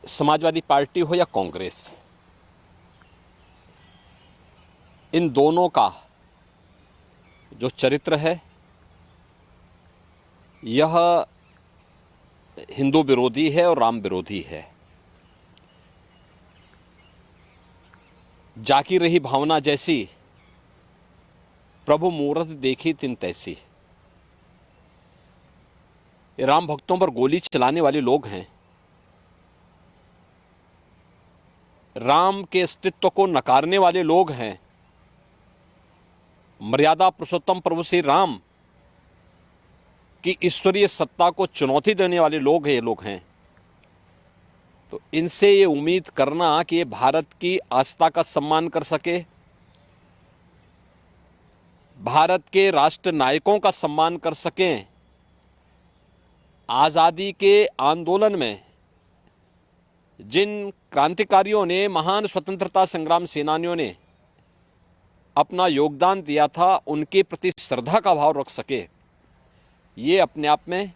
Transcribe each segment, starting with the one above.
Samajwadi party हो या कांग्रेस, इन दोनों का जो चरित्र है यह हिंदू विरोधी है और राम विरोधी है। जाकी रही भावना जैसी, प्रभु मूरत देखी तिन तैसी। ये राम भक्तों पर गोली चलाने वाले लोग हैं, राम के अस्तित्व को नकारने वाले लोग हैं, मर्यादा पुरुषोत्तम प्रभु श्री राम की ईश्वरीय सत्ता को चुनौती देने वाले लोग हैं, ये लोग हैं। तो इनसे ये उम्मीद करना कि ये भारत की आस्था का सम्मान कर सके, भारत के राष्ट्र नायकों का सम्मान कर सकें, आज़ादी के आंदोलन में जिन क्रांतिकारियों ने, महान स्वतंत्रता संग्राम सेनानियों ने अपना योगदान दिया था, उनके प्रति श्रद्धा का भाव रख सके, ये अपने आप में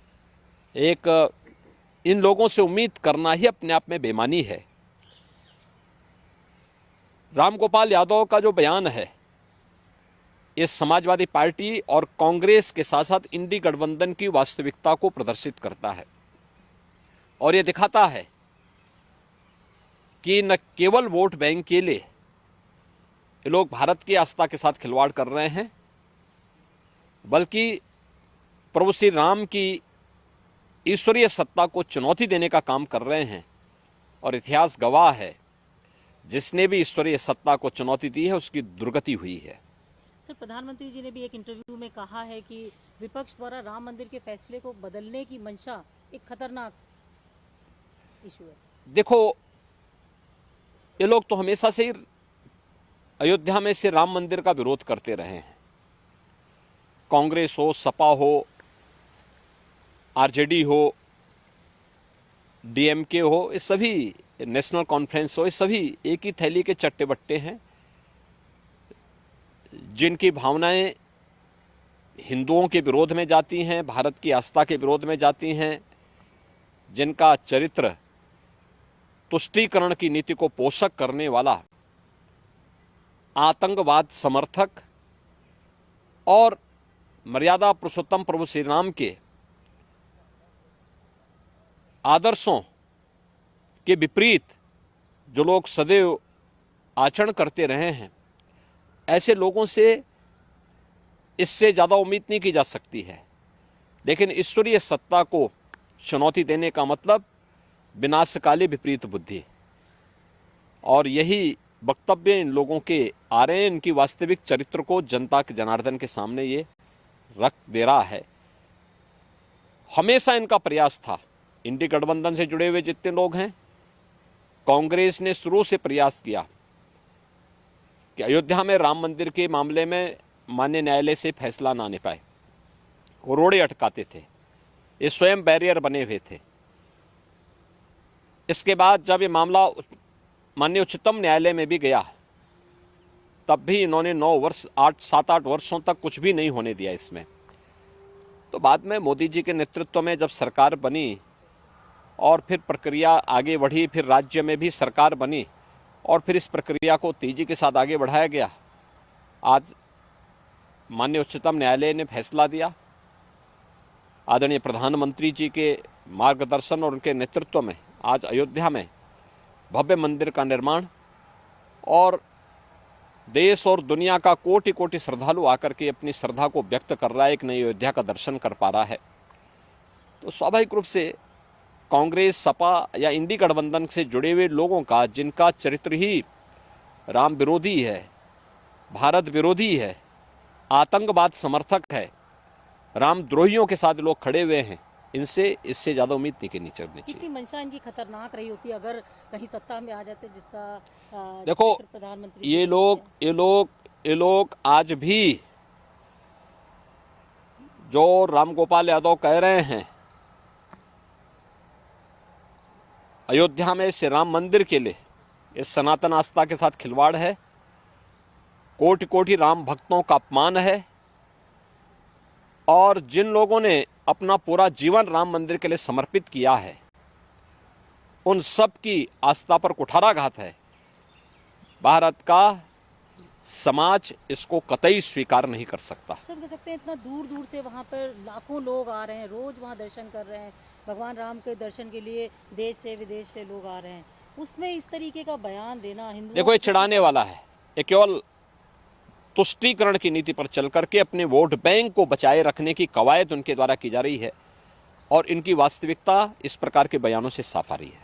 एक, इन लोगों से उम्मीद करना ही अपने आप में बेईमानी है। रामगोपाल यादव का जो बयान है, ये समाजवादी पार्टी और कांग्रेस के साथ साथ इंडी गठबंधन की वास्तविकता को प्रदर्शित करता है और ये दिखाता है कि न केवल वोट बैंक के लिए ये लोग भारत की आस्था के साथ खिलवाड़ कर रहे हैं, बल्कि प्रभु श्री राम की ईश्वरीय सत्ता को चुनौती देने का काम कर रहे हैं। और इतिहास गवाह है, जिसने भी ईश्वरीय सत्ता को चुनौती दी है उसकी दुर्गति हुई है। सर, प्रधानमंत्री जी ने भी एक इंटरव्यू में कहा है कि विपक्ष द्वारा राम मंदिर के फैसले को बदलने की मंशा एक खतरनाक इशू है। देखो, ये लोग तो हमेशा से ही अयोध्या में से राम मंदिर का विरोध करते रहे हैं। कांग्रेस हो, सपा हो, आरजेडी हो, डीएमके हो, ये सभी, नेशनल कॉन्फ्रेंस हो, ये सभी एक ही थैली के चट्टे बट्टे हैं, जिनकी भावनाएं हिंदुओं के विरोध में जाती हैं, भारत की आस्था के विरोध में जाती हैं, जिनका चरित्र तुष्टीकरण की नीति को पोषक करने वाला आतंकवाद समर्थक और मर्यादा पुरुषोत्तम प्रभु श्री राम के आदर्शों के विपरीत जो लोग सदैव आचरण करते रहे हैं, ऐसे लोगों से इससे ज़्यादा उम्मीद नहीं की जा सकती है। लेकिन ईश्वरीय सत्ता को चुनौती देने का मतलब विनाशकाली विपरीत बुद्धि, और यही वक्तव्य इन लोगों के आ रहे हैं। इनकी वास्तविक चरित्र को जनता के जनार्दन के सामने ये रख दे रहा है। हमेशा इनका प्रयास था, इंडी गठबंधन से जुड़े हुए जितने लोग हैं, कांग्रेस ने शुरू से प्रयास किया कि अयोध्या में राम मंदिर के मामले में माननीय न्यायालय से फैसला ना आने पाए, वो रोड़े अटकाते थे, ये स्वयं बैरियर बने हुए थे। इसके बाद जब ये मामला माननीय उच्चतम न्यायालय में भी गया, तब भी इन्होंने 9 वर्ष 7-8 वर्षों तक कुछ भी नहीं होने दिया इसमें। तो बाद में मोदी जी के नेतृत्व में जब सरकार बनी और फिर प्रक्रिया आगे बढ़ी, फिर राज्य में भी सरकार बनी और फिर इस प्रक्रिया को तेजी के साथ आगे बढ़ाया गया। आज माननीय उच्चतम न्यायालय ने फैसला दिया, आदरणीय प्रधानमंत्री जी के मार्गदर्शन और उनके नेतृत्व में आज अयोध्या में भव्य मंदिर का निर्माण, और देश और दुनिया का कोटि कोटि श्रद्धालु आकर के अपनी श्रद्धा को व्यक्त कर रहा है, एक नई अयोध्या का दर्शन कर पा रहा है। तो स्वाभाविक रूप से कांग्रेस, सपा या इंडी गठबंधन से जुड़े हुए लोगों का, जिनका चरित्र ही राम विरोधी है, भारत विरोधी है, आतंकवाद समर्थक है, रामद्रोहियों के साथ लोग खड़े हुए हैं, इनसे इससे ज़्यादा उम्मीद नहीं करनी चाहिए। कितनी मंशा इनकी खतरनाक रही होती अगर कहीं सत्ता में आ जाते, जिसका देखो, प्रधानमंत्री ये लोग आज भी जो रामगोपाल यादव कह रहे हैं, अयोध्या में श्री राम मंदिर के लिए इस सनातन आस्था के साथ खिलवाड़ है, कोटि कोटि राम भक्तों का अपमान है, और जिन लोगों ने अपना पूरा जीवन राम मंदिर के लिए समर्पित किया है, उन सब की आस्था पर कुठाराघात है। भारत का समाज इसको कतई स्वीकार नहीं कर सकता। सर कह सकते हैं इतना दूर दूर से वहाँ पर लाखों लोग आ रहे हैं, रोज वहाँ दर्शन कर रहे हैं, भगवान राम के दर्शन के लिए देश से विदेश से लोग आ रहे हैं, उसमें इस तरीके का बयान देना हिंदुओं देखो, ये चिढ़ाने वाला है। ये केवल तुष्टीकरण की नीति पर चल करके अपने वोट बैंक को बचाए रखने की कवायद उनके द्वारा की जा रही है और इनकी वास्तविकता इस प्रकार के बयानों से साफ आ रही है।